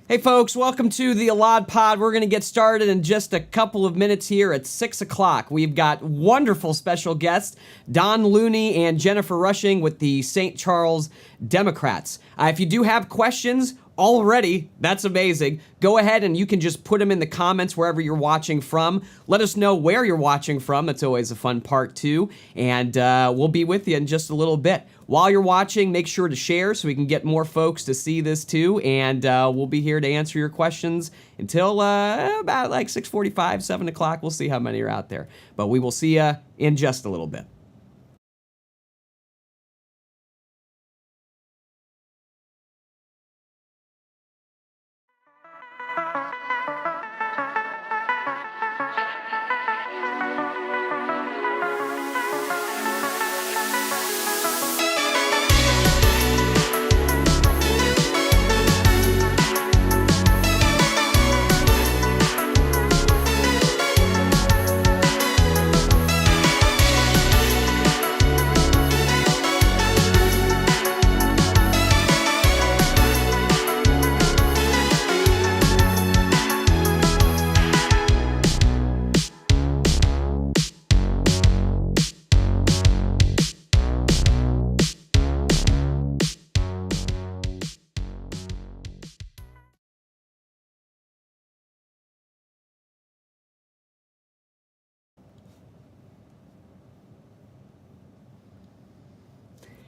Hey folks, welcome to the EladPod. We're going to get started in just a couple of minutes here at 6 o'clock. We've got wonderful special guests, Don Looney and Jennifer Rushing with the St. Charles Democrats. If you do have questions already, that's amazing. Go ahead and you can just put them in the comments wherever you're watching from. Let us know where you're watching from. That's always a fun part too. And we'll be with you in just a little bit. While you're watching, make sure to share so we can get more folks to see this too. And we'll be here to answer your questions until about like 6:45, 7 o'clock. We'll see how many are out there. But we will see you in just a little bit.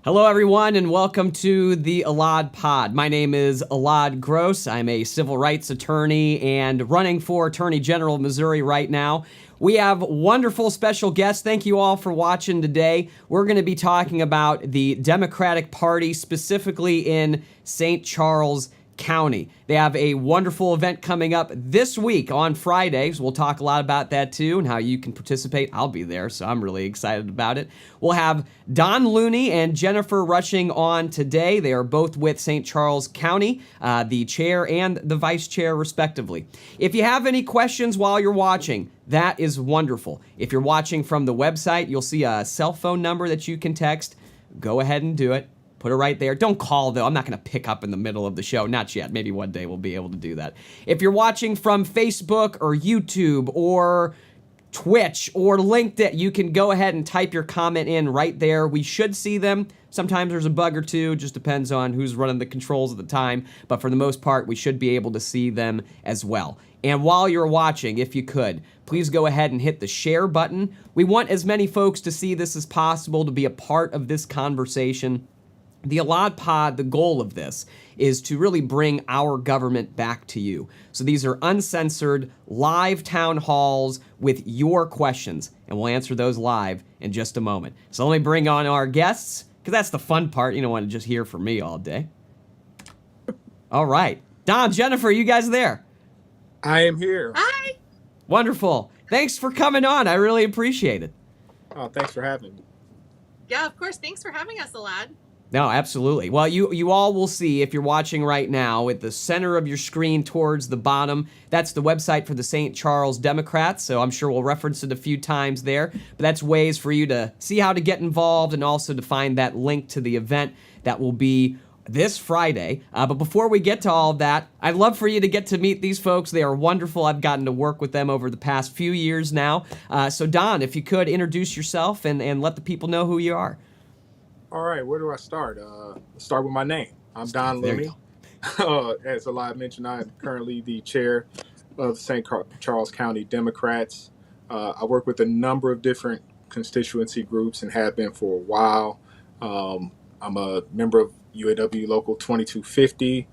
Hello, everyone, and welcome to the EladPod. My name is Elad Gross. I'm a civil rights attorney and running for Attorney General of Missouri right now. We have wonderful special guests. Thank you all for watching today. We're going to be talking about the Democratic Party, specifically in St. Charles County. They have a wonderful event coming up this week on Friday, so we'll talk a lot about that too and how you can participate. I'll be there, so I'm really excited about it. We'll have Don Looney and Jennifer Rushing on today. They are both with St. Charles County, the chair and the vice chair, respectively. If you have any questions while you're watching, that is wonderful. If you're watching from the website, you'll see a cell phone number that you can text. Go ahead and do it. Put it right there. Don't call, though. I'm not going to pick up in the middle of the show. Not yet. Maybe one day we'll be able to do that. If you're watching from Facebook or YouTube or Twitch or LinkedIn, you can go ahead and type your comment in right there. We should see them. Sometimes there's a bug or two. Just depends on who's running the controls at the time. But for the most part, we should be able to see them as well. And while you're watching, if you could, please go ahead and hit the share button. We want as many folks to see this as possible, to be a part of this conversation. The EladPod, the goal of this is to really bring our government back to you. So these are uncensored, live town halls with your questions, and we'll answer those live in just a moment. So let me bring on our guests, because that's the fun part. You don't want to just hear from me all day. All right. Don, Jennifer, you guys there? I am here. Hi. Wonderful. Thanks for coming on. I really appreciate it. Oh, thanks for having me. Yeah, of course. Thanks for having us, Elad. No, absolutely. Well, you all will see, if you're watching right now, at the center of your screen towards the bottom, that's the website for the St. Charles Democrats, so I'm sure we'll reference it a few times there. But that's ways for you to see how to get involved and also to find that link to the event that will be this Friday. But before we get to all of that, I'd love for you to get to meet these folks. They are wonderful. I've gotten to work with them over the past few years now. So Don, if you could introduce yourself and let the people know who you are. All right, where do I start? Start with my name. I'm Don Looney. As Elad mentioned, I am currently the chair of St. Charles County Democrats. I work with a number of different constituency groups and have been for a while. I'm a member of UAW Local 2250,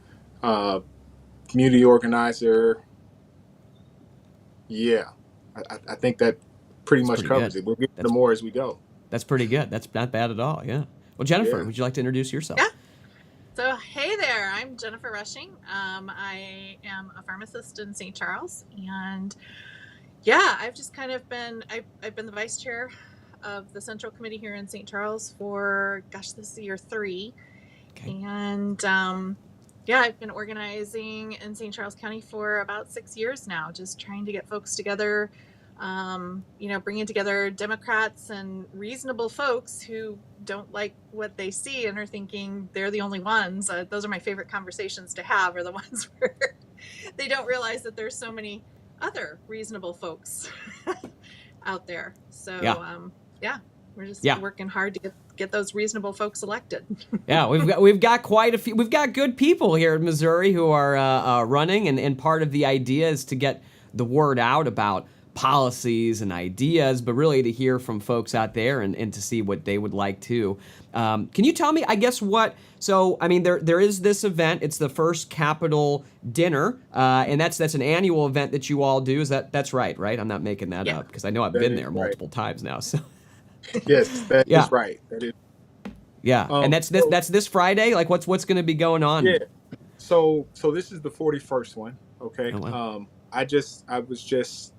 community organizer. Yeah, I think that pretty much covers it. We'll get into more as we go. That's pretty good. That's not bad at all, yeah. Well, Jennifer, would you like to introduce yourself? Yeah. So, hey there. I'm Jennifer Rushing. I am a pharmacist in St. Charles. And, yeah, I've just kind of been, I've been the vice chair of the Central Committee here in St. Charles for, gosh, this is year 3. Okay. And, yeah, I've been organizing in St. Charles County for about 6 years now, just trying to get folks together, bringing together Democrats and reasonable folks who don't like what they see and are thinking they're the only ones. Those are my favorite conversations to have, are the ones where they don't realize that there's so many other reasonable folks out there. So yeah, we're just working hard to get those reasonable folks elected. Yeah, we've got quite a few. We've got good people here in Missouri who are running, and part of the idea is to get the word out about policies and ideas, but really to hear from folks out there and to see what they would like to. Can you tell me, I guess, so, I mean, there is this event. It's the first Capitol dinner, and that's an annual event that you all do. That's right? I'm not making that up, because I know I've been there multiple times now. So. Yes, that is right. That is. Yeah, and that's this Friday? Like, what's going to be going on? Yeah, so this is the 41st one, okay? Oh, wow. I was just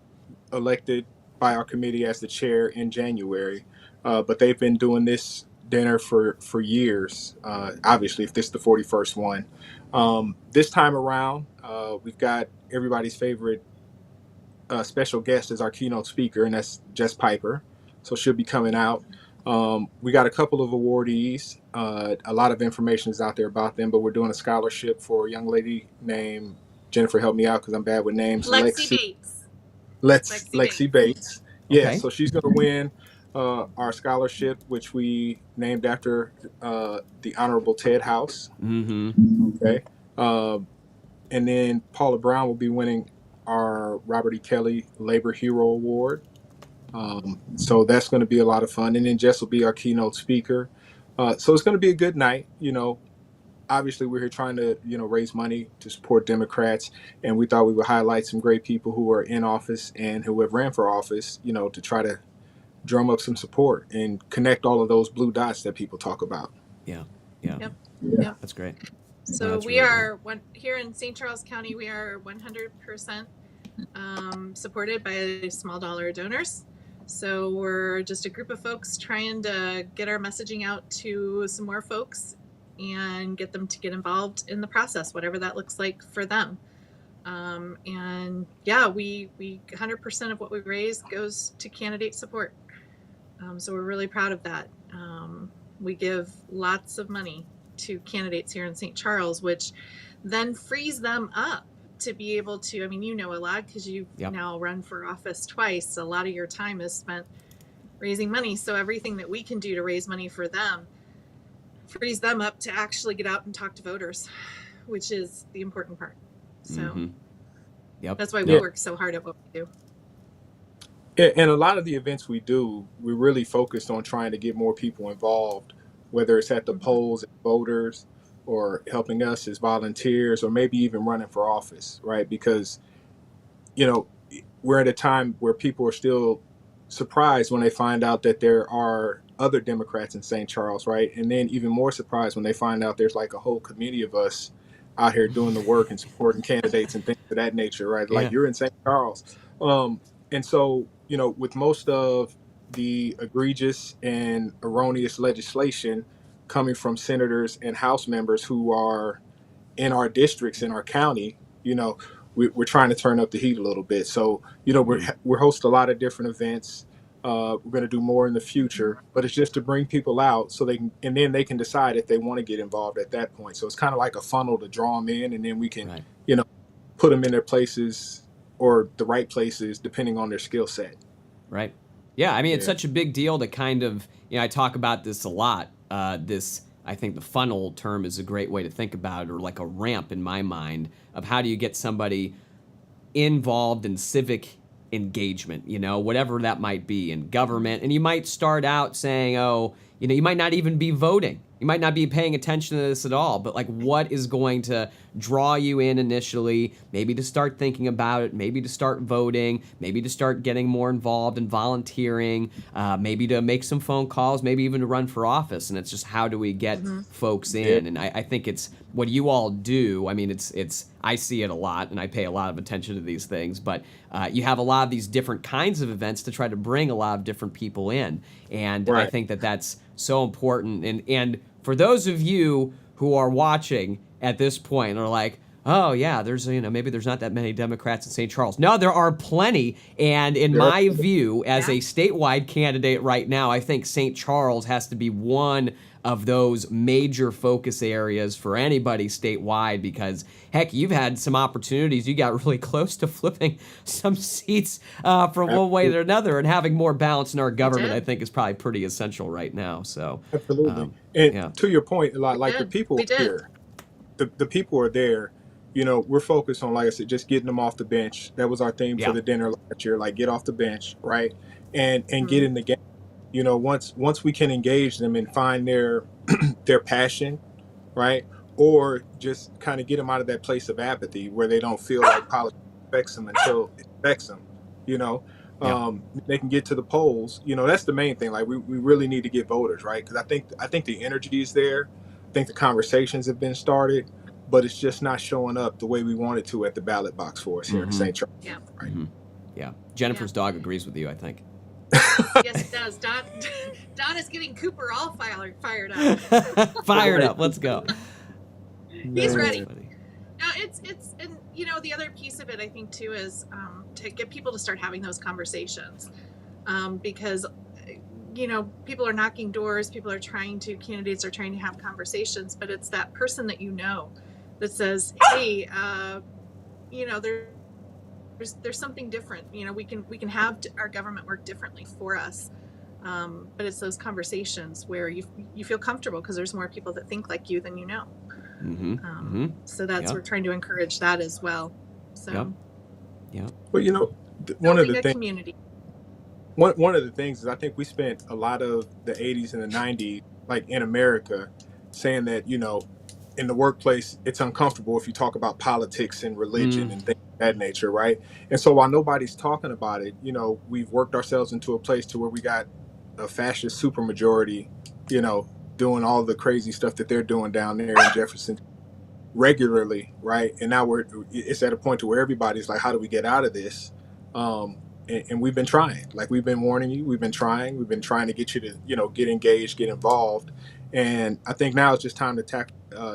elected by our committee as the chair in January, but they've been doing this dinner for years. Obviously, if this is the 41st one, this time around, we've got everybody's favorite special guest as our keynote speaker, and that's Jess Piper. So she'll be coming out. We got a couple of awardees. A lot of information is out there about them, but we're doing a scholarship for a young lady named Jennifer. Help me out because I'm bad with names. Lexi Bates. Lexi Bates. Yeah, Okay. so she's going to win our scholarship, which we named after the Honorable Ted House. Mm-hmm. Okay. And then Paula Brown will be winning our Robert E. Kelly Labor Hero Award. So that's going to be a lot of fun. And then Jess will be our keynote speaker. So it's going to be a good night. Obviously we're here trying to, raise money to support Democrats. And we thought we would highlight some great people who are in office and who have ran for office, to try to drum up some support and connect all of those blue dots that people talk about. Yeah. Yep. That's great. So we are here in St. Charles County. We are 100% supported by small dollar donors. So we're just a group of folks trying to get our messaging out to some more folks and get them to get involved in the process, whatever that looks like for them. And yeah, we 100% of what we raise goes to candidate support. So we're really proud of that. We give lots of money to candidates here in St. Charles, which then frees them up to be able to, a lot because you've now run for office twice. A lot of your time is spent raising money. So everything that we can do to raise money for them frees them up to actually get out and talk to voters, which is the important part. So that's why we work so hard at what we do. And a lot of the events we do, we're really focused on trying to get more people involved, whether it's at the polls as voters or helping us as volunteers or maybe even running for office, right? Because, we're at a time where people are still surprised when they find out that there are other Democrats in St. Charles, right? And then even more surprised when they find out there's like a whole community of us out here doing the work and supporting candidates and things of that nature, right? Like you're in St. Charles. And so, with most of the egregious and erroneous legislation coming from senators and House members who are in our districts, in our county, we're trying to turn up the heat a little bit. So, we're hosting a lot of different events. We're going to do more in the future, but it's just to bring people out so they can, and then they can decide if they want to get involved at that point. So it's kind of like a funnel to draw them in, and then we can, put them in their places or the right places depending on their skill set. Right. Yeah. It's such a big deal to kind of, I talk about this a lot. I think the funnel term is a great way to think about it, or like a ramp in my mind of how do you get somebody involved in civic engagement, whatever that might be in government. And you might start out saying, you might not even be voting. You might not be paying attention to this at all, but like what is going to draw you in initially, maybe to start thinking about it, maybe to start voting, maybe to start getting more involved in volunteering, maybe to make some phone calls, maybe even to run for office. And it's just how do we get folks in? And I think it's what you all do. I see it a lot and I pay a lot of attention to these things, but you have a lot of these different kinds of events to try to bring a lot of different people in. And I think that that's so important. And for those of you who are watching at this point and are like, oh yeah, there's maybe there's not that many Democrats in St. Charles. No, there are plenty. And in There my are- view, as a statewide candidate right now, I think St. Charles has to be one of those major focus areas for anybody statewide because, heck, you've had some opportunities. You got really close to flipping some seats from one way to another, and having more balance in our government, I think, is probably pretty essential right now. So, Absolutely. And yeah. to your point, a lot like the did. people We did. here, the people are there. We're focused on, like I said, just getting them off the bench. That was our theme Yeah. for the dinner last year, like get off the bench, right? And Mhm. get in the game. Once we can engage them and find their their passion, right? Or just kind of get them out of that place of apathy where they don't feel like politics affects them until it affects them, you know. Yeah. They can get to the polls. That's the main thing. Like we really need to get voters, right? Because I think the energy is there. I think the conversations have been started, but it's just not showing up the way we want it to at the ballot box for us here in St. Charles. Yeah. Right. Yeah. Jennifer's dog agrees with you, I think. Yes, it does. Don is getting Cooper all fired up. Fired up. Let's go. He's ready. That's funny. No, it's and the other piece of it I think too is to get people to start having those conversations, because people are knocking doors, candidates are trying to have conversations, but it's that person that that says, hey, there's something different. We can have our government work differently for us. But it's those conversations where you feel comfortable because there's more people that think like you than you know. So that's we're trying to encourage that as well. So Well, one of the things. Community. One of the things is I think we spent a lot of the 80s and the 90s, like in America, saying that, in the workplace, it's uncomfortable if you talk about politics and religion and things of that nature, right? And so while nobody's talking about it, we've worked ourselves into a place to where we got a fascist supermajority, doing all the crazy stuff that they're doing down there in Jefferson regularly, right? And now it's at a point to where everybody's like, how do we get out of this? And we've been trying, like we've been warning you, we've been trying to get you to, get engaged, get involved. And I think now it's just time to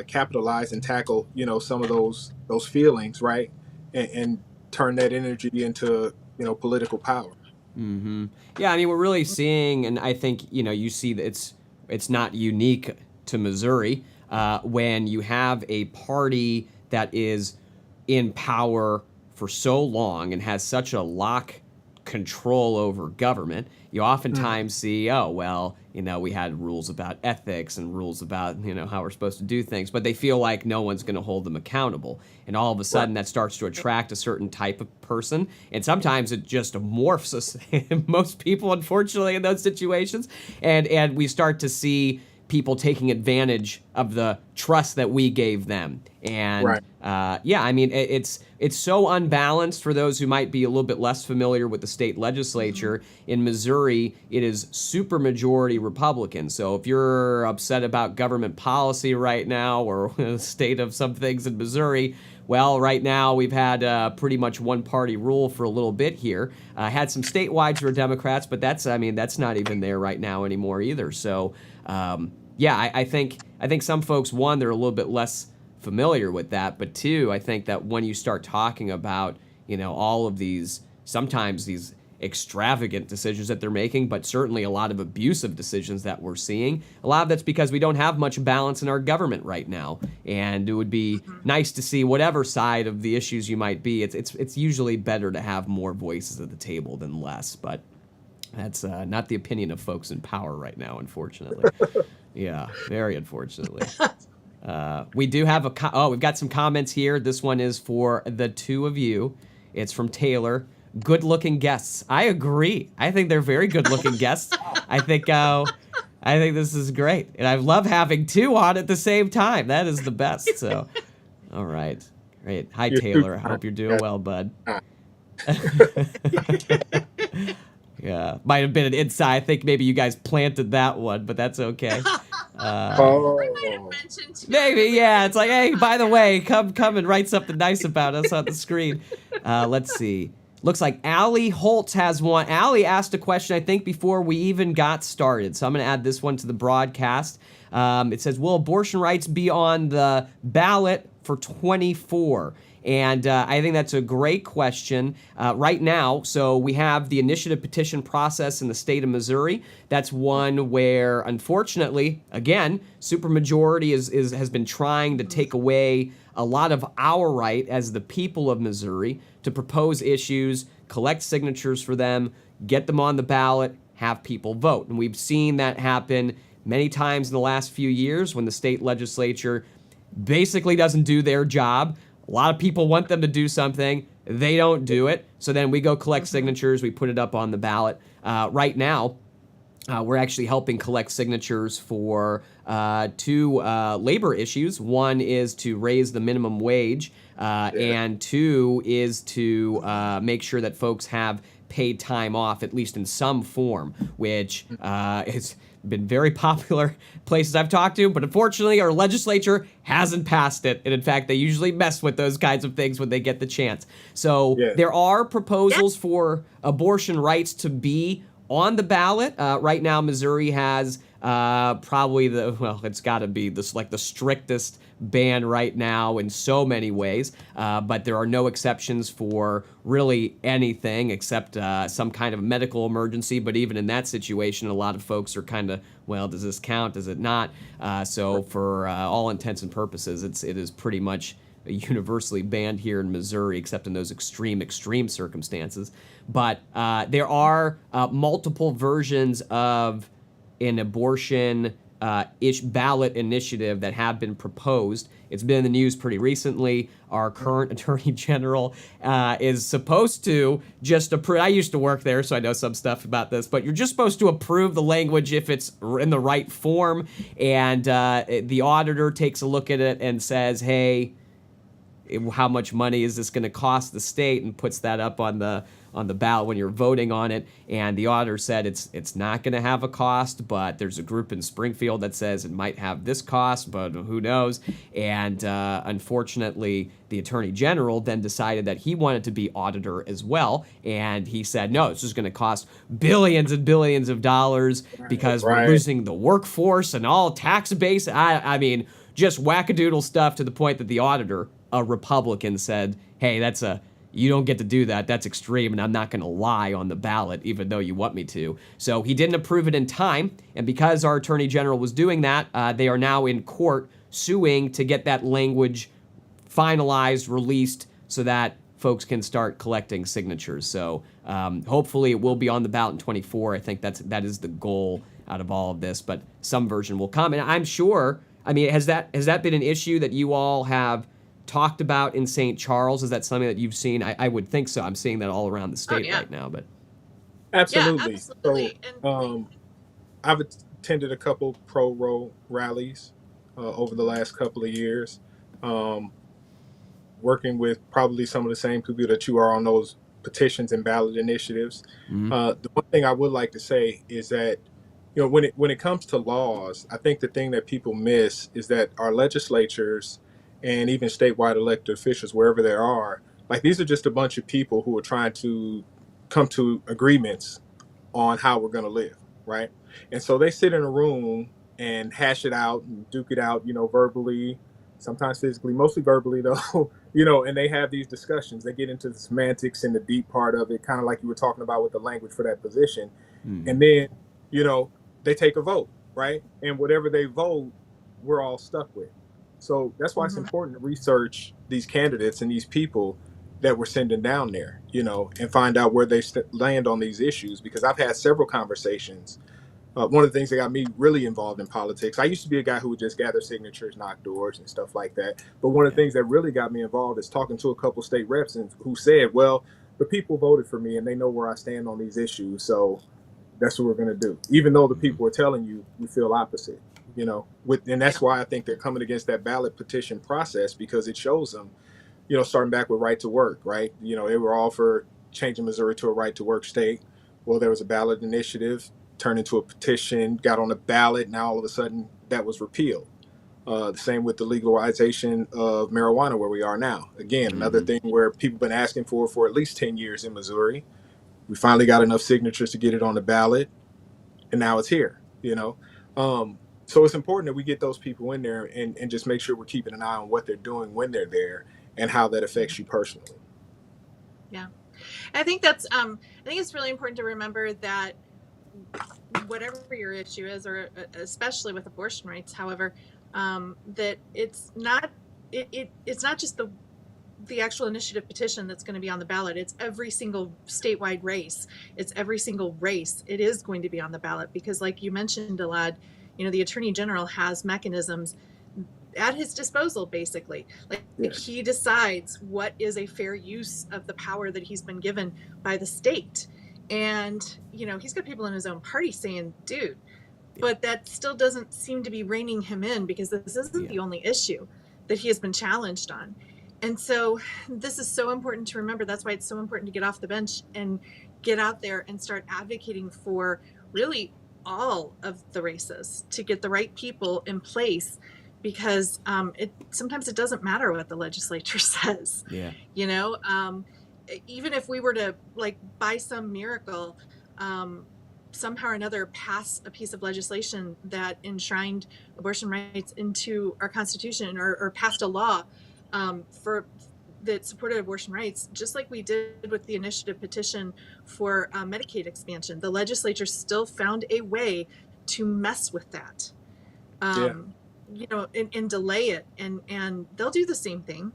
capitalize and tackle, some of those feelings, right? And turn that energy into, political power. Yeah, I mean, we're really seeing, and I think, you see that it's not unique to Missouri when you have a party that is in power for so long and has such a control over government. You oftentimes see, we had rules about ethics and rules about, how we're supposed to do things, but they feel like no one's going to hold them accountable. And all of a sudden that starts to attract a certain type of person. And sometimes it just morphs us, most people, unfortunately, in those situations. And we start to see people taking advantage of the trust that we gave them. And I mean, it's so unbalanced for those who might be a little bit less familiar with the state legislature. In Missouri, it is supermajority Republican. So if you're upset about government policy right now or the state of some things in Missouri, well, right now we've had pretty much one-party rule for a little bit here. Had some statewide for Democrats, but that's not even there right now anymore either. So, I think some folks, one, they're a little bit less familiar with that, but two, I think that when you start talking about, all of sometimes these extravagant decisions that they're making, but certainly a lot of abusive decisions that we're seeing, a lot of that's because we don't have much balance in our government right now. And it would be nice to see whatever side of the issues you might be. It's usually better to have more voices at the table than less, but that's not the opinion of folks in power right now, unfortunately. Yeah, very unfortunately. We do have we've got some comments here. This one is for the two of you. It's from Taylor. Good-looking guests. I agree. I think they're very good-looking guests. I think this is great, and I love having two on at the same time. That is the best. So, all right, great. Hi, Taylor. I hope you're doing well, bud. Yeah, might have been an inside. I think maybe you guys planted that one, but that's okay. We might have mentioned Maybe, yeah. It's like, hey, by the way, come and write something nice about us on the screen. Let's see. Looks like Allie Holtz has one. Allie asked a question, I think, before we even got started. So I'm going to add this one to the broadcast. It says, will abortion rights be on the ballot for 24? And I think that's a great question right now. So we have the initiative petition process in the state of Missouri. That's one where, unfortunately, again, supermajority has been trying to take away a lot of our right as the people of Missouri to propose issues, collect signatures for them, get them on the ballot, have people vote. And we've seen that happen many times in the last few years when the state legislature basically doesn't do their job. A lot of people want them to do something. They don't do it. So then we go collect signatures. We put it up on the ballot. Right now, we're actually helping collect signatures for two labor issues. One is to raise the minimum wage, and two is to make sure that folks have paid time off, at least in some form, which has been very popular places I've talked to, but unfortunately our legislature hasn't passed it. And in fact, they usually mess with those kinds of things when they get the chance. So there are proposals for abortion rights to be on the ballot. Right now, Missouri has probably it's got to be this like the strictest ban right now in so many ways, but there are no exceptions for really anything except some kind of medical emergency. But even in that situation, a lot of folks are kind of, well, does this count? Does it not? So for all intents and purposes, it is pretty much universally banned here in Missouri, except in those extreme circumstances. But there are multiple versions of an abortion ballot initiative that have been proposed. It's been in the news pretty recently. Our current Attorney General is supposed to just approve. I used to work there, so I know some stuff about this, but you're just supposed to approve the language if it's in the right form. And the auditor takes a look at it and says, hey, how much money is this going to cost the state, and puts that up on the ballot when you're voting on it. And the auditor said it's not going to have a cost, but there's a group in Springfield that says it might have this cost, but who knows. And unfortunately, the Attorney General then decided that he wanted to be auditor as well. And he said, no, it's just going to cost billions and billions of dollars because we're losing the workforce and all tax base. I mean, just wackadoodle stuff to the point that the auditor, a Republican, said, hey, you don't get to do that. That's extreme, and I'm not going to lie on the ballot, even though you want me to. So he didn't approve it in time, and because our Attorney General was doing that, they are now in court suing to get that language finalized, released, so that folks can start collecting signatures. So hopefully it will be on the ballot in 24. I think that is the goal out of all of this, but some version will come. And I'm sure, I mean, has that been an issue that you all have talked about in St. Charles? Is that something that you've seen? I would think so. I'm seeing that all around the state right now. But absolutely. Yeah, absolutely. So, I've attended a couple pro-roll rallies over the last couple of years, working with probably some of the same people that you are on those petitions and ballot initiatives. The one thing I would like to say is that, you know, when it comes to laws, I think the thing that people miss is that our legislatures and even statewide elected officials, wherever they are, like, these are just a bunch of people who are trying to come to agreements on how we're going to live, right? And so they sit in a room and hash it out and duke it out, you know, verbally, sometimes physically, mostly verbally though, you know, and they have these discussions. They get into the semantics and the deep part of it, kind of like you were talking about with the language for that position. And then, you know, they take a vote, right? And whatever they vote, we're all stuck with. So that's why it's important to research these candidates and these people that we're sending down there, you know, and find out where they land on these issues. Because I've had several conversations. One of the things that got me really involved in politics, I used to be a guy who would just gather signatures, knock doors and stuff like that. But one of the things that really got me involved is talking to a couple state reps who said, well, the people voted for me and they know where I stand on these issues. So that's what we're going to do. Even though the people are telling you, we feel opposite. You know, and that's why I think they're coming against that ballot petition process, because it shows them, you know, starting back with right to work, right? You know, they were all for changing Missouri to a right to work state. Well, there was a ballot initiative, turned into a petition, got on the ballot. Now all of a sudden that was repealed. The same with the legalization of marijuana, where we are now. Again, another thing where people have been asking for at least 10 years in Missouri. We finally got enough signatures to get it on the ballot, and now it's here, you know. So it's important that we get those people in there and just make sure we're keeping an eye on what they're doing when they're there and how that affects you personally. Yeah. I think that's I think it's really important to remember that whatever your issue is, or especially with abortion rights, however, that it's not it's not just the actual initiative petition that's going to be on the ballot. It's every single statewide race. It's every single race. It is going to be on the ballot because, like you mentioned, Elad, the Attorney General has mechanisms at his disposal, basically. Like, Yes. he decides what is a fair use of the power that he's been given by the state. And, he's got people in his own party saying, dude, but that still doesn't seem to be reining him in, because this isn't the only issue that he has been challenged on. And so this is so important to remember. That's why it's so important to get off the bench and get out there and start advocating for really all of the races, to get the right people in place, because sometimes it doesn't matter what the legislature says. Yeah. Even if we were to, like, by some miracle, somehow or another pass a piece of legislation that enshrined abortion rights into our Constitution, or passed a law that supported abortion rights, just like we did with the initiative petition for Medicaid expansion, the legislature still found a way to mess with that, and delay it. And they'll do the same thing.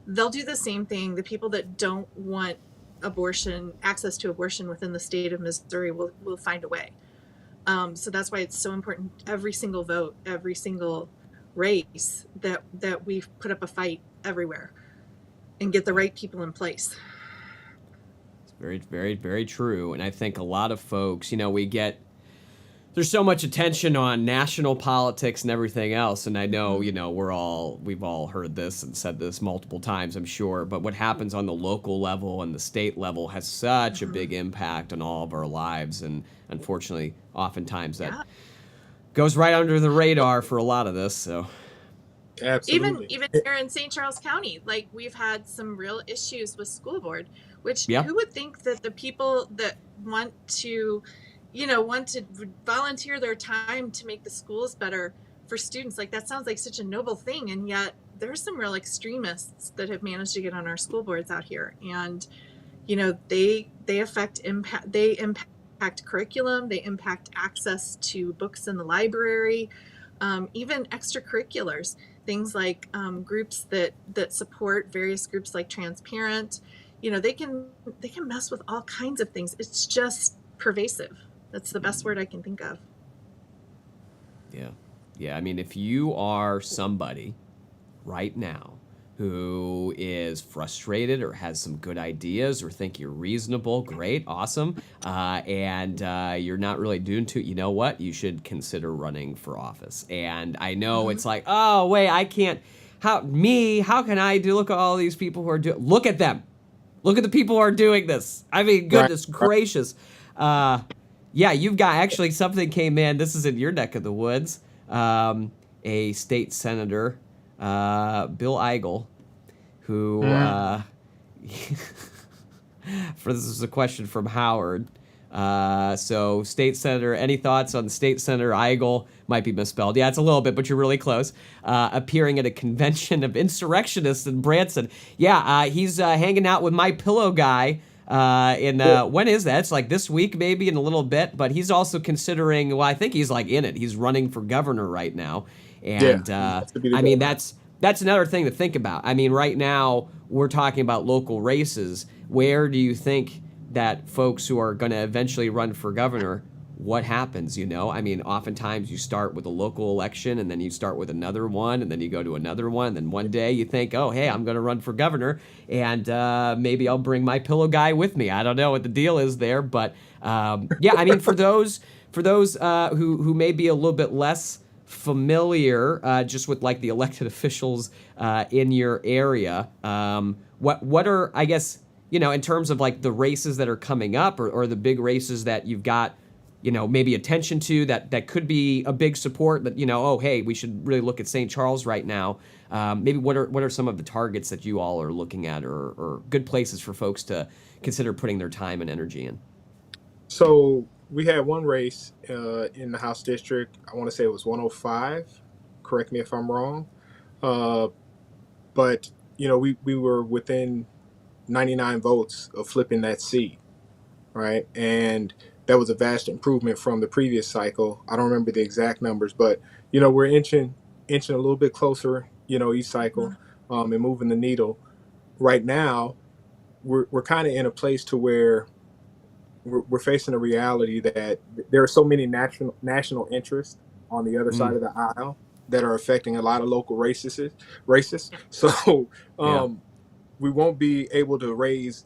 The people that don't want access to abortion within the state of Missouri will find a way. So that's why it's so important, every single vote, every single race, that we put up a fight everywhere and get the right people in place. It's very, very, very true. And I think a lot of folks, there's so much attention on national politics and everything else. And I know, we've all heard this and said this multiple times, I'm sure, but what happens on the local level and the state level has such a big impact on all of our lives. And unfortunately, oftentimes that goes right under the radar for a lot of this. So Absolutely. Even here in St. Charles County, like, we've had some real issues with school board, which who would think that the people that want to volunteer their time to make the schools better for students, like, that sounds like such a noble thing. And yet there's some real extremists that have managed to get on our school boards out here. And, they impact curriculum, they impact access to books in the library, even extracurriculars, things like groups that support various groups like Transparent. They can mess with all kinds of things. It's just pervasive. That's the best word I can think of. Yeah. I mean, if you are somebody right now who is frustrated or has some good ideas or think you're reasonable, great, awesome, and you're not really doing too, you know what? You should consider running for office. And I know it's like, oh, wait, I can't. How can I do? Look at all these people who are doing. Look at them. Look at the people who are doing this. I mean, goodness gracious. You've got actually something came in. This is in your neck of the woods. A state senator, Bill Eigel, who, this is a question from Howard. So state senator, any thoughts on state senator Eigel? Might be misspelled. Yeah, it's a little bit, but you're really close. Appearing at a convention of insurrectionists in Branson. Yeah, he's hanging out with My Pillow guy. When is that? It's like this week, maybe, in a little bit. But he's also considering. Well, I think he's like in it. He's running for governor right now, and I mean that's another thing to think about. I mean, right now we're talking about local races. Where do you think that folks who are going to eventually run for governor? What happens, I mean, oftentimes you start with a local election, and then you start with another one, and then you go to another one, and then one day you think, oh, hey, I'm going to run for governor, and maybe I'll bring My Pillow guy with me. I don't know what the deal is there, but I mean, for those who may be a little bit less familiar just with like the elected officials in your area, what are, I guess, in terms of like the races that are coming up, or the big races that you've got, maybe attention to that could be a big support that, oh, hey, we should really look at St. Charles right now. Maybe what are some of the targets that you all are looking at, or good places for folks to consider putting their time and energy in? So we had one race in the House district. I want to say it was 105. Correct me if I'm wrong. Uh, but we were within 99 votes of flipping that seat, right? And that was a vast improvement from the previous cycle. I don't remember the exact numbers, but we're inching a little bit closer, each cycle, and moving the needle. Right now, we're kind of in a place to where we're facing a reality that there are so many national interests on the other side Mm, of the aisle that are affecting a lot of local races. So yeah. um, we won't be able to raise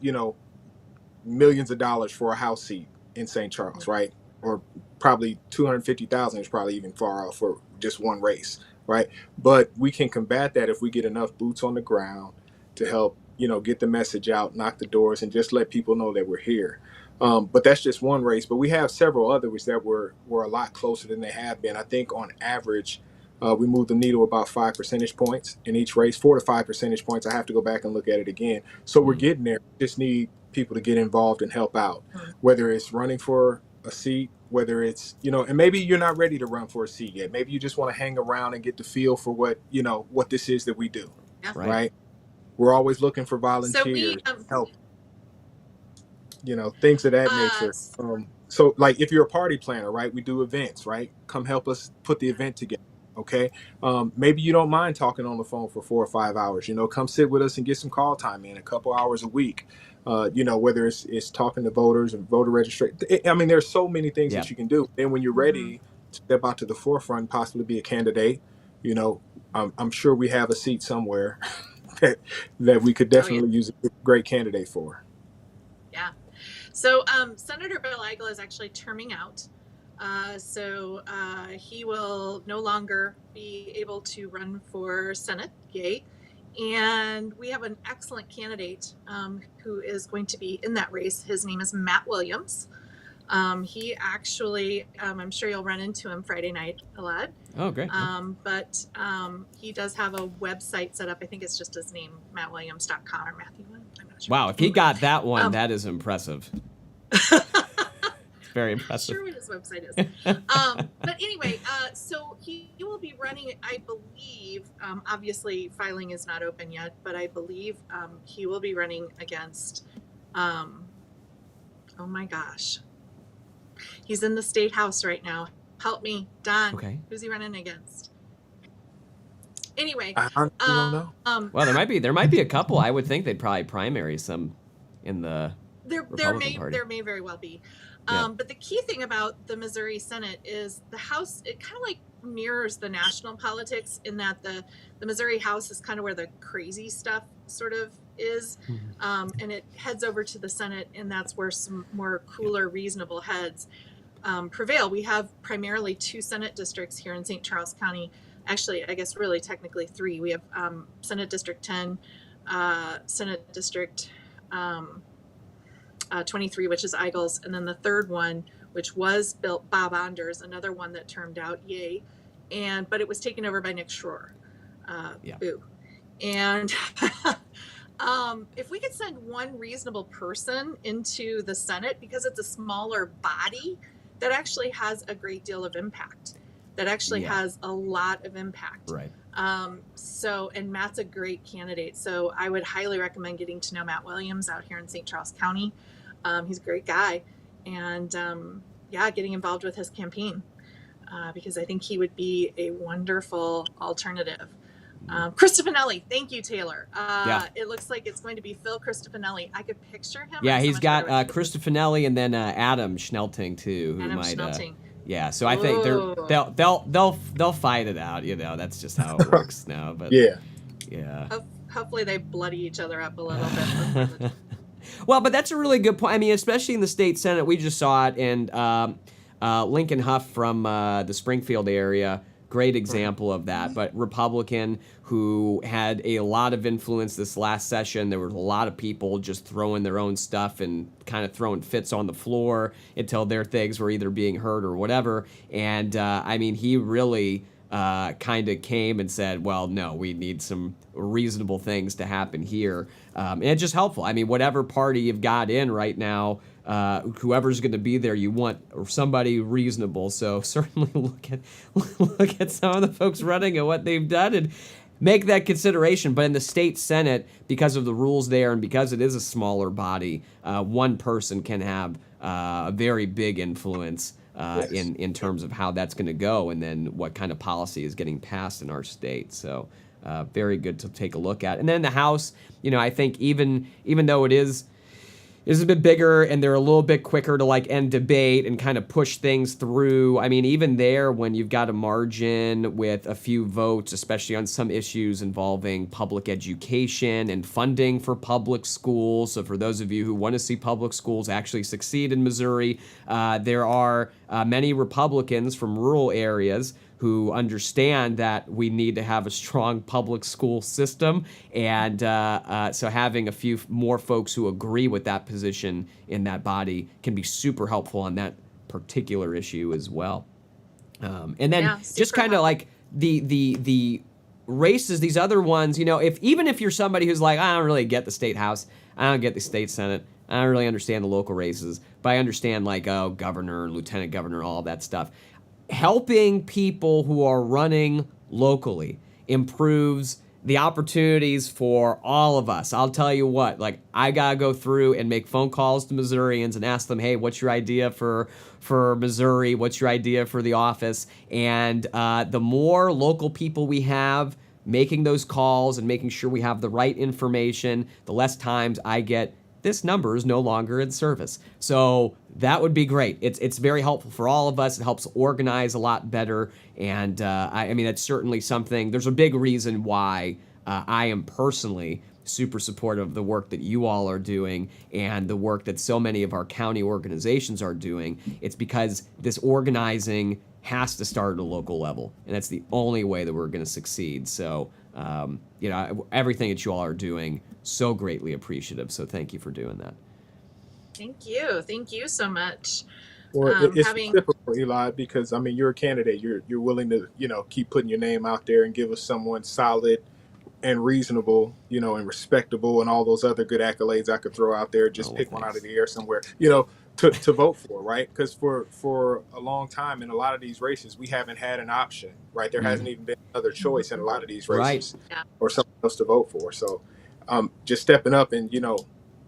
millions of dollars for a house seat in St. Charles, right? Or probably 250,000 is probably even far off for just one race, right? But we can combat that if we get enough boots on the ground to help, get the message out, knock the doors, and just let people know that we're here. But that's just one race. But we have several others that were a lot closer than they have been. I think on average, we moved the needle about 5 percentage points in each race, 4 to 5 percentage points. I have to go back and look at it again. So we're Mm, getting there. Just need people to get involved and help out, whether it's running for a seat, whether it's, and maybe you're not ready to run for a seat yet. Maybe you just want to hang around and get the feel for what this is that we do, Yeah. right. right? We're always looking for So we volunteers, help, things of that nature. So like if you're a party planner, right, we do events, right? Come help us put the event together. Okay. Maybe you don't mind talking on the phone for 4 or 5 hours, come sit with us and get some call time in a couple hours a week. Whether it's talking to voters and voter registration. I mean, there's so many things Yeah. that you can do. And when you're ready to step out to the forefront, possibly be a candidate, you know, I'm sure we have a seat somewhere that we could Oh yeah. definitely use a great candidate for. Yeah. So Senator Bill Eigel is actually terming out. So he will no longer be able to run for Senate. Yay. And we have an excellent candidate who is going to be in that race. His name is Matt Williams. He actually, I'm sure you'll run into him Friday night a lot. Oh, great. But he does have a website set up. I think it's just his name, mattwilliams.com or Matthew Williams. I'm not sure. Wow, if he Anyway, got that one, that is impressive. It's very I'm impressive. sure what his website is. But anyway, so he will be running, I believe, obviously filing is not open yet, but I believe he will be running against, oh my gosh. He's in the state house right now. Help me, Don. Okay. Who's he running against? Anyway, I honestly don't know. Well, there might be a couple. I would think they'd probably primary some in the Republican Party. There may very well be. Yeah. But the key thing about the Missouri Senate is the House, it kind of like mirrors the national politics in that the Missouri House is kind of where the crazy stuff sort of is. And it heads over to the Senate, and that's where some more cooler, reasonable heads prevail. We have primarily 2 Senate districts here in St. Charles County. Actually, I guess really technically 3. We have Senate District 10, Senate District 23, which is Eigel's, and then the third one, which was built Bob Anders, another one that termed out, yay, but it was taken over by Nick Schroer. Boo. And if we could send one reasonable person into the Senate, because it's a smaller body, that actually has a great deal of impact. That actually has a lot of impact. Right. And Matt's a great candidate. So I would highly recommend getting to know Matt Williams out here in St. Charles County. He's a great guy. And getting involved with his campaign because I think he would be a wonderful alternative. Cristofanelli. Thank you, Taylor. It looks like it's going to be Phil Cristofanelli. I could picture him. Yeah, he's got Cristofanelli and then Adam Schnelting too, who might. Schnelting. Yeah, so I think they'll fight it out. That's just how it works now. But yeah. Hopefully they bloody each other up a little bit. Well, but that's a really good point. I mean, especially in the state Senate, we just saw it, and Lincoln Huff from the Springfield area, great example of that. But Republican who had a lot of influence this last session. There were a lot of people just throwing their own stuff and kind of throwing fits on the floor until their things were either being heard or whatever. And I mean, he really kind of came and said, well, no, we need some reasonable things to happen here. And it's just helpful. I mean, whatever party you've got in right now, whoever's going to be there, you want somebody reasonable. So certainly look at some of the folks running and what they've done and make that consideration. But in the state Senate, because of the rules there and because it is a smaller body, one person can have a very big influence in terms of how that's going to go and then what kind of policy is getting passed in our state. So very good to take a look at. And then the House, I think even though it is a bit bigger and they're a little bit quicker to end debate and kind of push things through. I mean, even there, when you've got a margin with a few votes, especially on some issues involving public education and funding for public schools. So for those of you who want to see public schools actually succeed in Missouri, there are many Republicans from rural areas who understand that we need to have a strong public school system. And so having a few more folks who agree with that position in that body can be super helpful on that particular issue as well. And then just kind of like the races, these other ones, even if you're somebody who's like, I don't really get the state house, I don't get the state senate, I don't really understand the local races, but I understand governor and lieutenant governor, all of that stuff. Helping people who are running locally improves the opportunities for all of us. I'll tell you what, I gotta go through and make phone calls to Missourians and ask them, hey, what's your idea for Missouri? What's your idea for the office? And the more local people we have making those calls and making sure we have the right information, the less times I get, this number is no longer in service. So that would be great. It's very helpful for all of us. It helps organize a lot better. And I mean, that's certainly something, there's a big reason why I am personally super supportive of the work that you all are doing and the work that so many of our county organizations are doing. It's because this organizing has to start at a local level. And that's the only way that we're going to succeed. So, everything that you all are doing, so greatly appreciative. So thank you for doing that. Thank you. Thank you so much. Well, it's typical, Eli, because you're a candidate. You're willing to, keep putting your name out there and give us someone solid and reasonable, and respectable, and all those other good accolades I could throw out there. Just pick one out of the air somewhere, to vote for, right? Because for a long time in a lot of these races, we haven't had an option, right? There hasn't even been another choice in a lot of these races, or something else to vote for. So, just stepping up and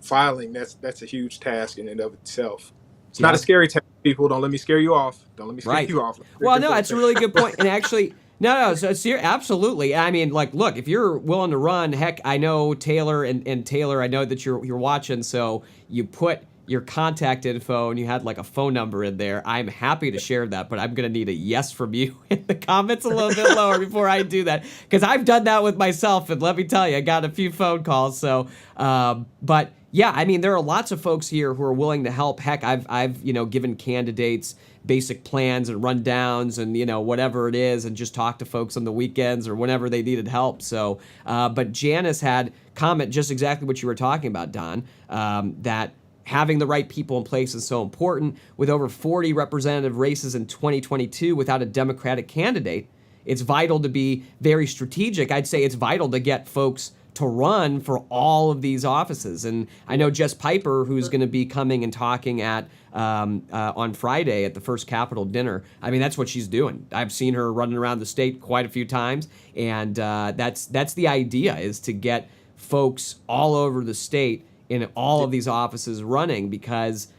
filing, that's a huge task in and of itself. It's not a scary task, people. Don't let me scare you off. Don't let me scare you off. Well, no, that's a really good point. And actually, no, so absolutely. I mean, look, if you're willing to run, heck, I know Taylor and Taylor, I know that you're watching, so you put your contact info and you had a phone number in there. I'm happy to share that, but I'm going to need a yes from you in the comments a little bit lower before I do that, because I've done that with myself, and let me tell you, I got a few phone calls. So, but yeah, I mean, there are lots of folks here who are willing to help. Heck, I've given candidates basic plans and rundowns and whatever it is, and just talk to folks on the weekends or whenever they needed help. So, but Janice had comment just exactly what you were talking about, Don, that having the right people in place is so important. With over 40 representative races in 2022 without a Democratic candidate, it's vital to be very strategic. I'd say it's vital to get folks to run for all of these offices. And I know Jess Piper, who's going to be coming and talking at on Friday at the First Capitol dinner. I mean, that's what she's doing. I've seen her running around the state quite a few times, and that's the idea, is to get folks all over the state in all of these offices running, because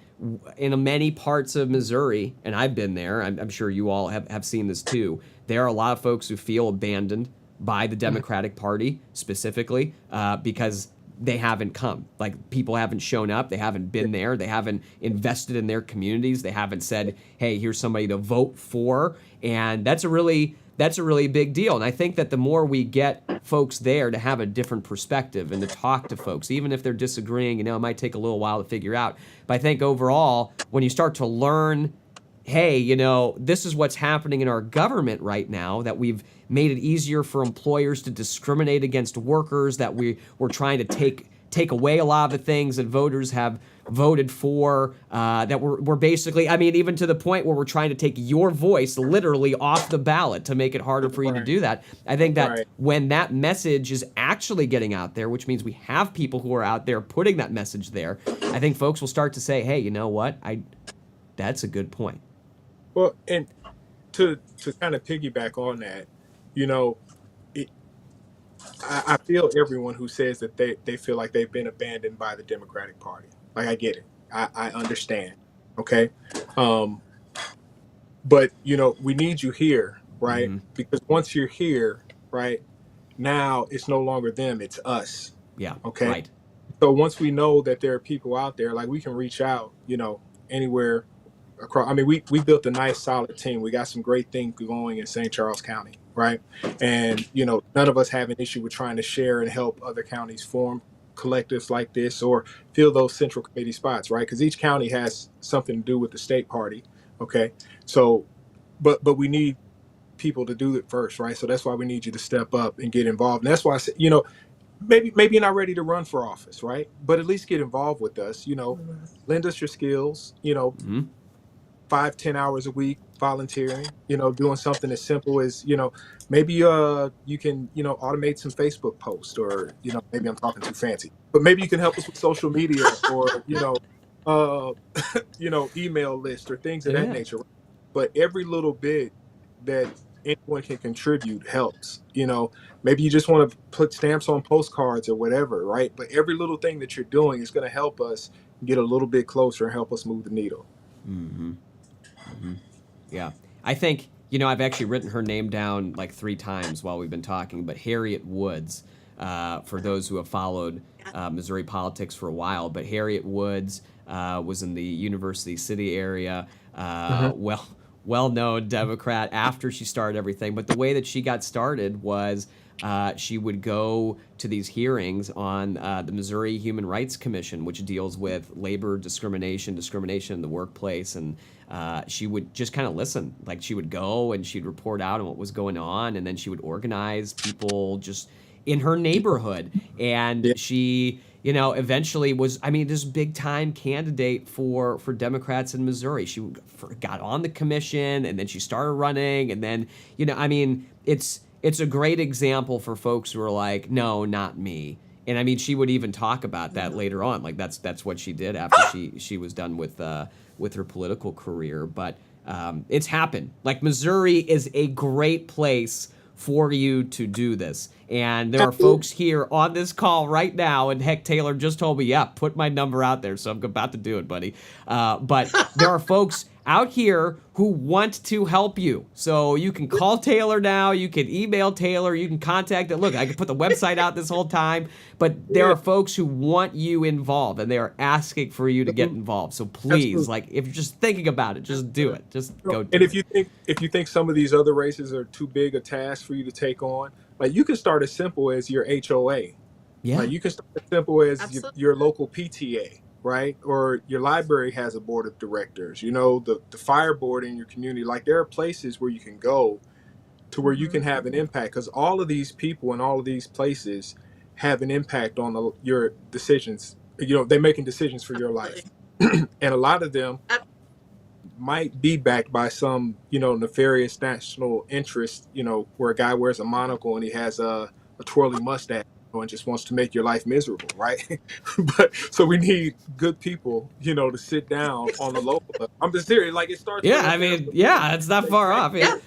in many parts of Missouri, and I've been there, I'm sure you all have seen this too, there are a lot of folks who feel abandoned by the Democratic Party specifically because they haven't come. People haven't shown up, they haven't been there, they haven't invested in their communities, they haven't said, hey, here's somebody to vote for, and that's a really big deal. And I think that the more we get folks there to have a different perspective and to talk to folks, even if they're disagreeing, it might take a little while to figure out. But I think overall, when you start to learn, hey, this is what's happening in our government right now, that we've made it easier for employers to discriminate against workers, that we're trying to take away a lot of the things that voters have voted for, that we're basically, I mean, even to the point where we're trying to take your voice literally off the ballot to make it harder for you to do that. I think that when that message is actually getting out there, which means we have people who are out there putting that message there, I think folks will start to say, hey, you know what? That's a good point. Well, and to kind of piggyback on that, you know, I feel everyone who says that they feel like they've been abandoned by the Democratic Party. Like, I get it. I understand. Okay. But, you know, we need you here, right? Mm-hmm. Because once you're here, right, now it's no longer them, it's us. Yeah. Okay. Right. So once we know that there are people out there, like, we can reach out, you know, anywhere across. I mean, we built a nice solid team. We got some great things going in St. Charles County, right? And, you know, none of us have an issue with trying to share and help other counties form collectives like this or fill those central committee spots, right? Because each county has something to do with the state party. Okay. So, but we need people to do it first, right? So that's why we need you to step up and get involved. And that's why I said, you know, maybe you're not ready to run for office, right? But at least get involved with us, you know, lend us your skills, you know, 5-10 hours a week volunteering, you know, doing something as simple as, you know, maybe you can, you know, automate some Facebook posts, or, you know, maybe I'm talking too fancy, but maybe you can help us with social media, or, you know, you know, email list or things of that nature. But every little bit that anyone can contribute helps. You know, maybe you just want to put stamps on postcards or whatever, right? But every little thing that you're doing is going to help us get a little bit closer and help us move the needle. Yeah. I think, you know, I've actually written her name down like 3 times while we've been talking, but Harriet Woods, for those who have followed Missouri politics for a while, but Harriet Woods was in the University City area, well-known Democrat after she started everything. But the way that she got started was she would go to these hearings on the Missouri Human Rights Commission, which deals with labor discrimination in the workplace, and she would just kind of listen. Like, she would go and she'd report out on what was going on, and then she would organize people just in her neighborhood. And she, you know, eventually was, I mean, this big time candidate for Democrats in Missouri. She got on the commission, and then she started running, and then, you know, I mean, it's a great example for folks who are like, no, not me. And I mean, she would even talk about that later on. Like, that's what she did after she was done with her political career. But it's happened. Like, Missouri is a great place for you to do this. And there are folks here on this call right now, and heck, Taylor just told me, yeah, put my number out there, so I'm about to do it, buddy. But there are folks out here who want to help you. So you can call Taylor now, you can email Taylor, you can contact it. Look, I could put the website out this whole time, but there are folks who want you involved, and they are asking for you to get involved. So please, like, if you're just thinking about it, just do it. Just go do it. And if you think some of these other races are too big a task for you to take on, like, you can start as simple as your HOA. Yeah. Like, you can start as simple as your local PTA, right? Or your library has a board of directors, you know, the fire board in your community. Like, there are places where you can go to where you can have an impact, because all of these people and all of these places have an impact on your decisions. You know, they're making decisions for your life. And a lot of them might be backed by some, you know, nefarious national interest, you know, where a guy wears a monocle and he has a twirly mustache and just wants to make your life miserable, right? But so we need good people, you know, to sit down on the local level. I'm just serious. Like, it starts. Yeah, I mean, yeah, it's not far off. Yeah.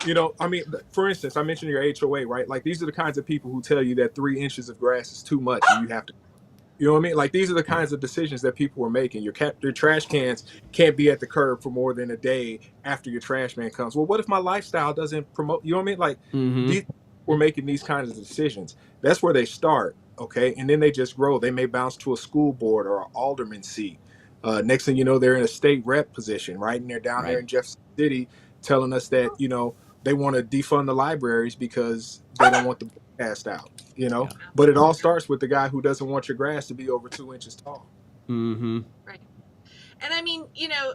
You know, I mean, for instance, I mentioned your HOA, right? Like, these are the kinds of people who tell you that 3 inches of grass is too much and you have to. You know what I mean? Like, these are the kinds of decisions that people are making. Your trash cans can't be at the curb for more than a day after your trash man comes. Well, what if my lifestyle doesn't promote? You know what I mean? Like, we're making these kinds of decisions. That's where they start, okay? And then they just grow. They may bounce to a school board or an alderman seat. Next thing you know, they're in a state rep position, right? And they're down there in Jefferson City telling us that, you know, they want to defund the libraries because they don't want the book passed out. You know, but it all starts with the guy who doesn't want your grass to be over 2 inches tall. Right. And I mean, you know,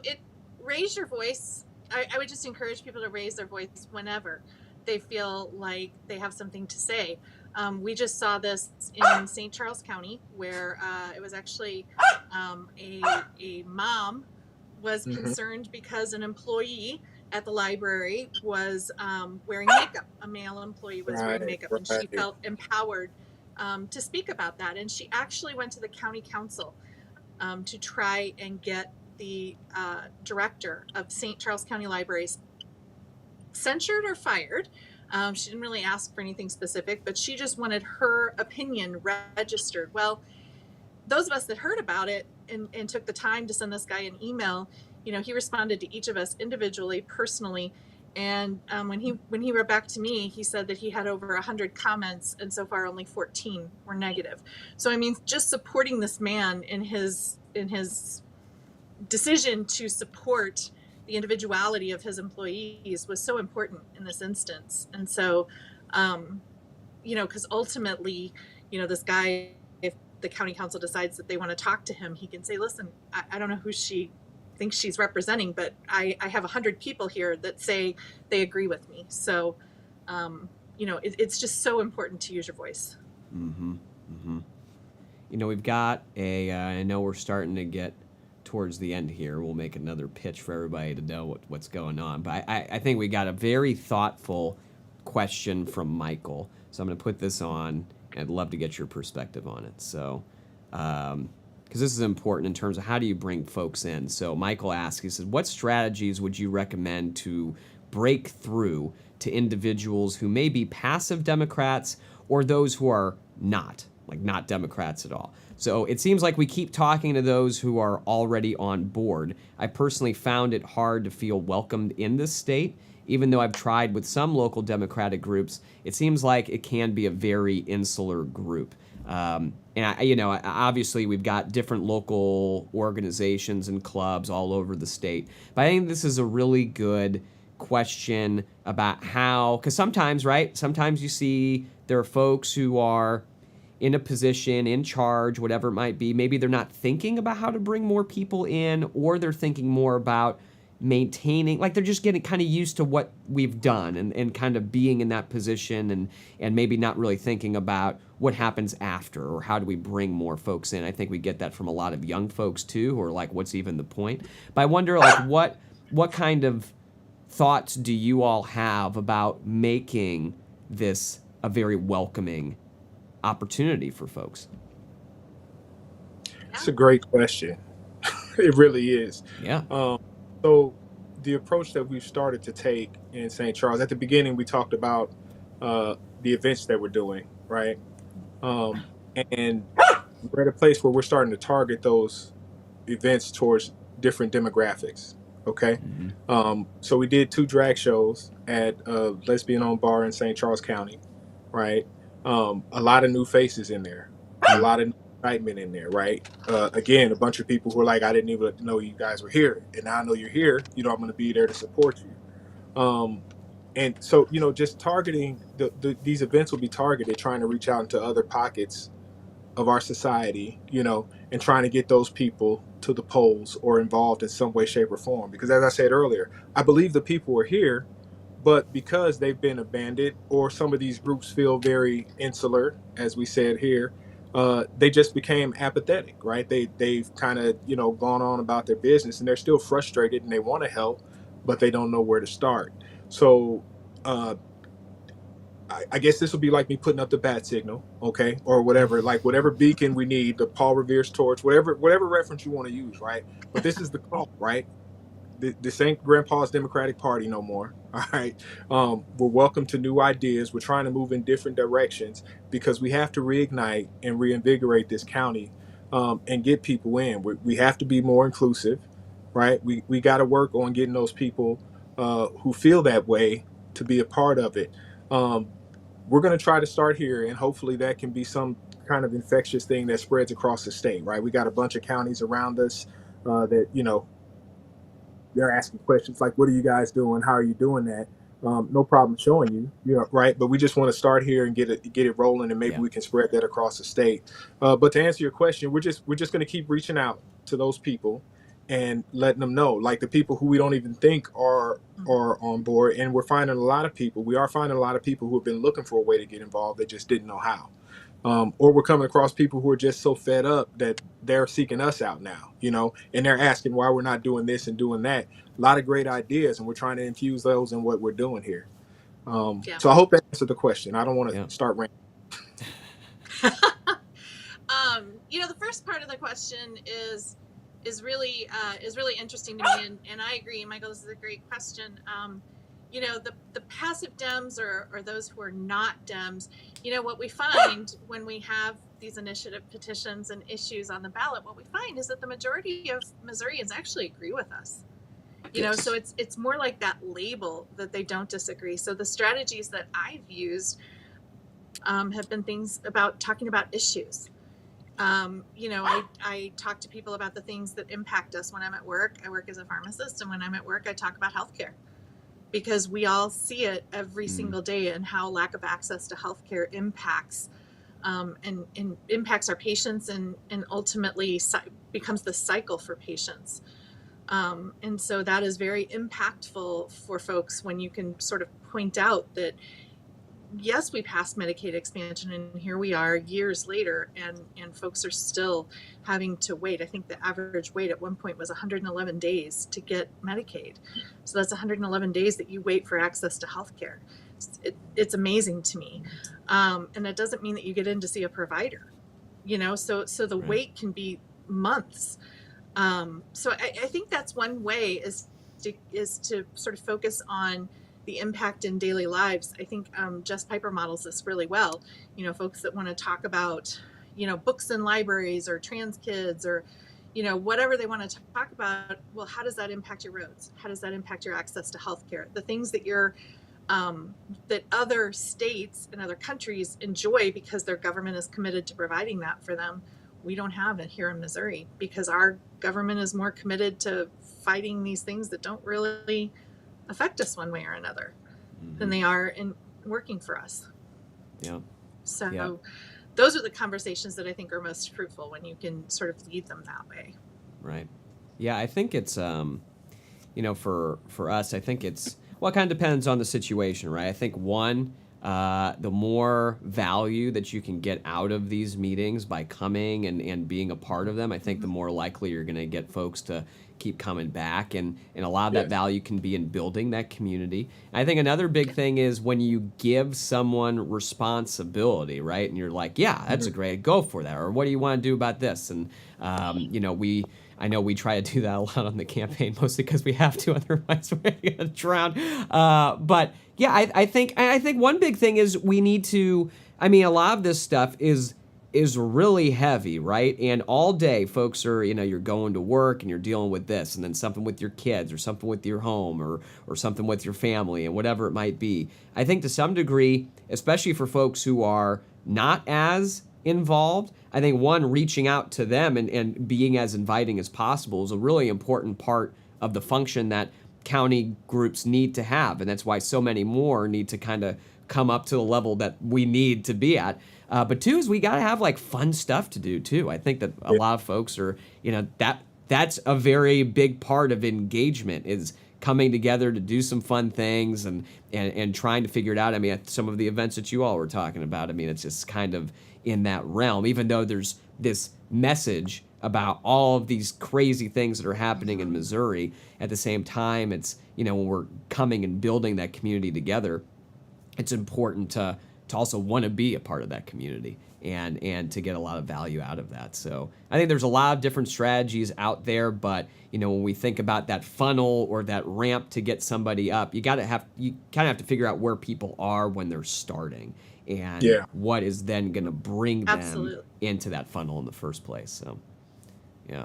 raise your voice. I would just encourage people to raise their voice whenever they feel like they have something to say. We just saw this in St. Charles County, where it was actually a mom was concerned because an employee at the library was wearing makeup. A male employee was wearing makeup, and she felt empowered to speak about that. And she actually went to the county council to try and get the director of St. Charles County Libraries censured or fired. She didn't really ask for anything specific, but she just wanted her opinion registered. Well, those of us that heard about it and took the time to send this guy an email, he responded to each of us individually, personally. And when he wrote back to me, he said that he had over 100 comments, and so far only 14 were negative. So, I mean, just supporting this man in his decision to support the individuality of his employees was so important in this instance. And so, because ultimately, this guy, if the county council decides that they want to talk to him, he can say, listen, I don't know who she thinks she's representing, but I have 100 people here that say they agree with me. So, it's just so important to use your voice. Mm-hmm. Mm-hmm. We've got I know we're starting to get towards the end here. We'll make another pitch for everybody to know what's going on. But I think we got a very thoughtful question from Michael. So I'm going to put this on, and I'd love to get your perspective on it. So, because this is important in terms of how do you bring folks in. So Michael asks, he says, what strategies would you recommend to break through to individuals who may be passive Democrats or those who are not Democrats at all? So it seems like we keep talking to those who are already on board. I personally found it hard to feel welcomed in this state. Even though I've tried with some local Democratic groups, it seems like it can be a very insular group. And obviously we've got different local organizations and clubs all over the state. But I think this is a really good question about how, because sometimes you see there are folks who are in a position, in charge, whatever it might be. Maybe they're not thinking about how to bring more people in, or they're thinking more about maintaining, like they're just getting kind of used to what we've done and kind of being in that position and maybe not really thinking about what happens after or how do we bring more folks in. I think we get that from a lot of young folks too, who are like, what's even the point? But I wonder, like, what kind of thoughts do you all have about making this a very welcoming opportunity for folks? It's a great question. It really is. Yeah. So the approach that we've started to take in St. Charles, at the beginning, we talked about the events that we're doing, right? And we're at a place where we're starting to target those events towards different demographics. Okay. Mm-hmm. So we did 2 drag shows at a lesbian-owned bar in St. Charles County, right? A lot of new faces in there, a lot of excitement in there, right? Again, a bunch of people who are like, I didn't even know you guys were here, and now I know you're here. I'm going to be there to support you. And so, just targeting these events will be targeted, trying to reach out into other pockets of our society, and trying to get those people to the polls or involved in some way, shape, or form. Because as I said earlier, I believe the people are here, but because they've been abandoned, or some of these groups feel very insular, as we said here, they just became apathetic, right? They've kind of, gone on about their business, and they're still frustrated and they want to help, but they don't know where to start. So I guess this will be like me putting up the bat signal, okay, or whatever, like whatever beacon we need, the Paul Revere's torch, whatever reference you want to use, right? But this is the call, right? This ain't Grandpa's Democratic Party no more. All right. We're welcome to new ideas. We're trying to move in different directions because we have to reignite and reinvigorate this county and get people in. We have to be more inclusive, right? We got to work on getting those people who feel that way to be a part of it. We're going to try to start here, and hopefully that can be some kind of infectious thing that spreads across the state, right? We got a bunch of counties around us that, they're asking questions like, what are you guys doing? How are you doing that? No problem showing you, right? But we just want to start here and get it rolling, and maybe we can spread that across the state. But to answer your question, we're just going to keep reaching out to those people and letting them know, like the people who we don't even think are on board. And we are finding a lot of people who have been looking for a way to get involved. They just didn't know how. Or we're coming across people who are just so fed up that they're seeking us out now, and they're asking why we're not doing this and doing that. A lot of great ideas, and we're trying to infuse those in what we're doing here. Yeah. So I hope that answered the question. I don't want to Yeah. start ranting. The first part of the question is really interesting to me, and I agree, Michael. This is a great question. The passive Dems or those who are not Dems. What we find when we have these initiative petitions and issues on the ballot, what we find is that the majority of Missourians actually agree with us. Yes. So it's more like that label that they don't disagree. So the strategies that I've used have been things about talking about issues. I talk to people about the things that impact us when I'm at work. I work as a pharmacist, and when I'm at work, I talk about healthcare, because we all see it every single day, and how lack of access to healthcare impacts and impacts our patients, and ultimately becomes the cycle for patients. And so that is very impactful for folks when you can sort of point out that, yes, we passed Medicaid expansion, and here we are years later, and folks are still having to wait. I think the average wait at one point was 111 days to get Medicaid. So that's 111 days that you wait for access to healthcare. It's amazing to me. And that doesn't mean that you get in to see a provider, so the Right. wait can be months. So I think that's one way is to sort of focus on the impact in daily lives. I think Jess Piper models this really well. Folks that want to talk about, books in libraries, or trans kids, or, whatever they want to talk about. Well, how does that impact your roads? How does that impact your access to healthcare? The things that that other states and other countries enjoy because their government is committed to providing that for them, we don't have it here in Missouri, because our government is more committed to fighting these things that don't really affect us one way or another than they are in working for us. Yeah. So those are the conversations that I think are most fruitful, when you can sort of lead them that way. Right. Yeah, I think it's for us, I think it's, well, it kind of depends on the situation, right? I think the more value that you can get out of these meetings by coming and being a part of them, I think the more likely you're going to get folks to keep coming back. And a lot of that value can be in building that community. I think another big thing is when you give someone responsibility, right? And you're like, yeah, that's a great, go for that. Or what do you want to do about this? And, I know we try to do that a lot on the campaign, mostly because we have to, otherwise we're going to drown. But yeah, I think one big thing is we need to, a lot of this stuff is really heavy, right? And all day folks are, you're going to work and you're dealing with this, and then something with your kids, or something with your home, or something with your family, and whatever it might be. I think to some degree, especially for folks who are not as involved, I think reaching out to them and being as inviting as possible is a really important part of the function that county groups need to have. And that's why so many more need to kind of come up to the level that we need to be at. But two is we got to have like fun stuff to do too. I think that a lot of folks are, that's a very big part of engagement, is coming together to do some fun things and trying to figure it out. Some of the events that you all were talking about, it's just kind of in that realm, even though there's this message about all of these crazy things that are happening in Missouri. At the same time, it's, when we're coming and building that community together, it's important to also want to be a part of that community and to get a lot of value out of that. So I think there's a lot of different strategies out there, but when we think about that funnel or that ramp to get somebody up, you kind of have to figure out where people are when they're starting, and what is then going to bring them into that funnel in the first place. So yeah,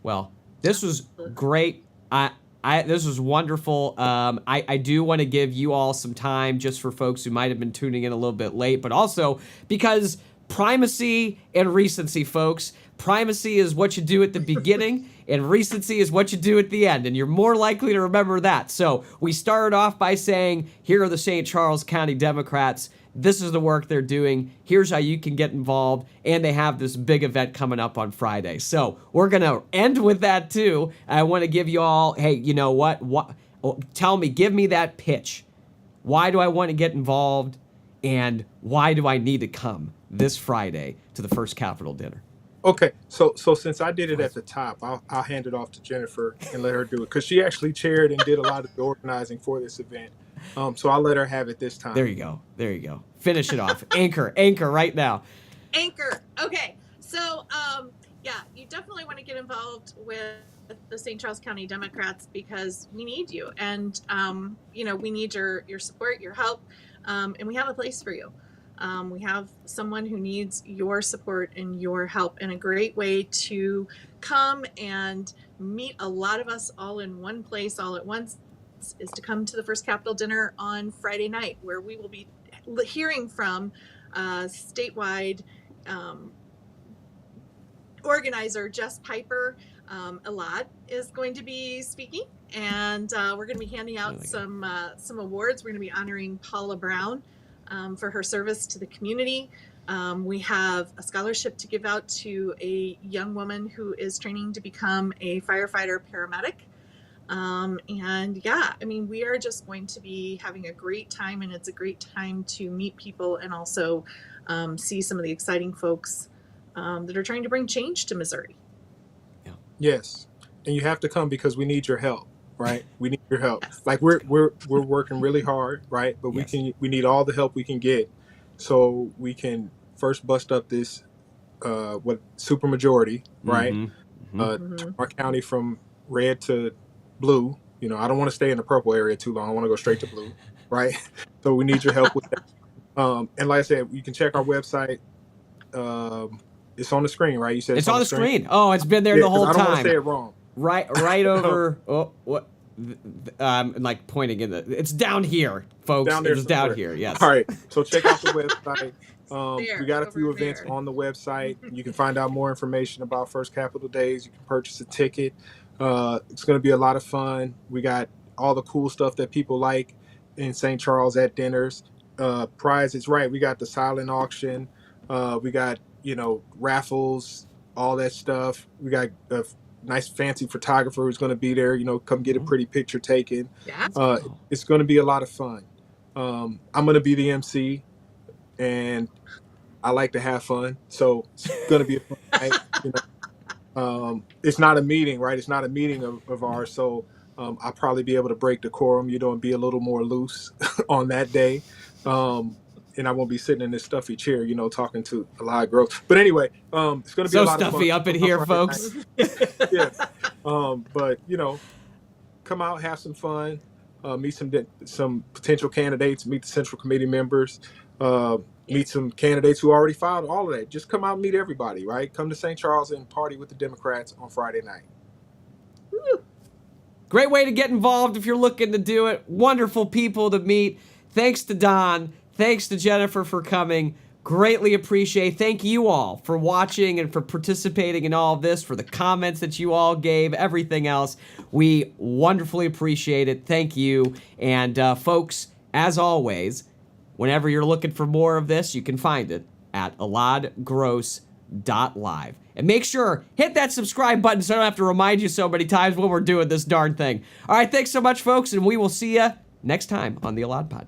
well, this was great. This was wonderful. I do want to give you all some time, just for folks who might have been tuning in a little bit late, but also because primacy and recency, folks. Primacy is what you do at the beginning, and recency is what you do at the end, and you're more likely to remember that. So we started off by saying, here are the St. Charles County Democrats. This is the work they're doing. Here's how you can get involved. And they have this big event coming up on Friday. So we're going to end with that too. I want to give you all, hey, you know what? Give me that pitch. Why do I want to get involved? And why do I need to come this Friday to the First Capitol Dinner? Okay, so since I did it at the top, I'll hand it off to Jennifer and let her do it because she actually chaired and did a lot of the organizing for this event. So I'll let her have it this There time. you go. There you go. Finish it off. Anchor right now. Anchor. Okay. So, yeah, you definitely want to get involved with the St. Charles County Democrats because we need you, and we need your support, your help, and we have a place for you. We have someone who needs your support and your help, and a great way to come and meet a lot of us all in one place all at once is to come to the First Capitol dinner on Friday night, where we will be hearing from statewide organizer Jess Piper. Elad is going to be speaking, and we're going to be handing out some awards. We're going to be honoring Paula Brown for her service to the community. We have a scholarship to give out to a young woman who is training to become a firefighter paramedic. And yeah, I mean, we are just going to be having a great time, and it's a great time to meet people and also see some of the exciting folks that are trying to bring change to Missouri. Yes, and you have to come because we need your help, right? We need your help. Yes. Like we're working really hard, right? But Yes. we need all the help we can get, so we can first bust up this super majority, right? Turn our county from red to blue. You know, I don't want to stay in the purple area too long. I want to go straight to blue, right? So we need your help with that. And like I said, you can check our website. It's on the screen, right? You said it's on the screen. Oh, it's been there the whole I don't want time. to say it wrong. Right over. Oh, what? Like pointing in the. It's down here, folks. Down there It's down somewhere. here. Yes. All right. So check out the website. There, We got a few over events there. on the website. You can find out more information about First Capitol Days. You can purchase a ticket. It's going to be a lot of fun. We got all the cool stuff that people like in St. Charles at dinners. Prizes, right? We got the silent auction. We got, raffles, all that stuff. We got a nice fancy photographer who's going to be there. Come get a pretty picture taken. Yeah. It's going to be a lot of fun. I'm going to be the MC, and I like to have fun, so it's going to be a fun night. It's not a meeting, right? It's not a meeting of ours, so I'll probably be and break decorum, and be a little more loose on that day. And I won't be sitting in this stuffy chair, talking to a lot of growth. But anyway, it's going to be So a lot stuffy of fun up in here, folks. Yes. But come out, have some fun, meet some potential candidates, meet the Central Committee members, meet some candidates who already filed, all of that. Just come out and meet everybody, right? Come to St. Charles and party with the Democrats on Friday night. Woo. Great way to get involved if you're looking to do it. Wonderful people to meet. Thanks to Don. Thanks to Jennifer for coming. Greatly appreciate. Thank you all for watching and for participating in all of this, for the comments that you all gave, everything else. We wonderfully appreciate it. Thank you. And folks, as always, whenever you're looking for more of this, you can find it at eladgross.live. And make sure, hit that subscribe button so I don't have to remind you so many times when we're doing this darn thing. All right, thanks so much, folks, and we will see you next time on the EladPod.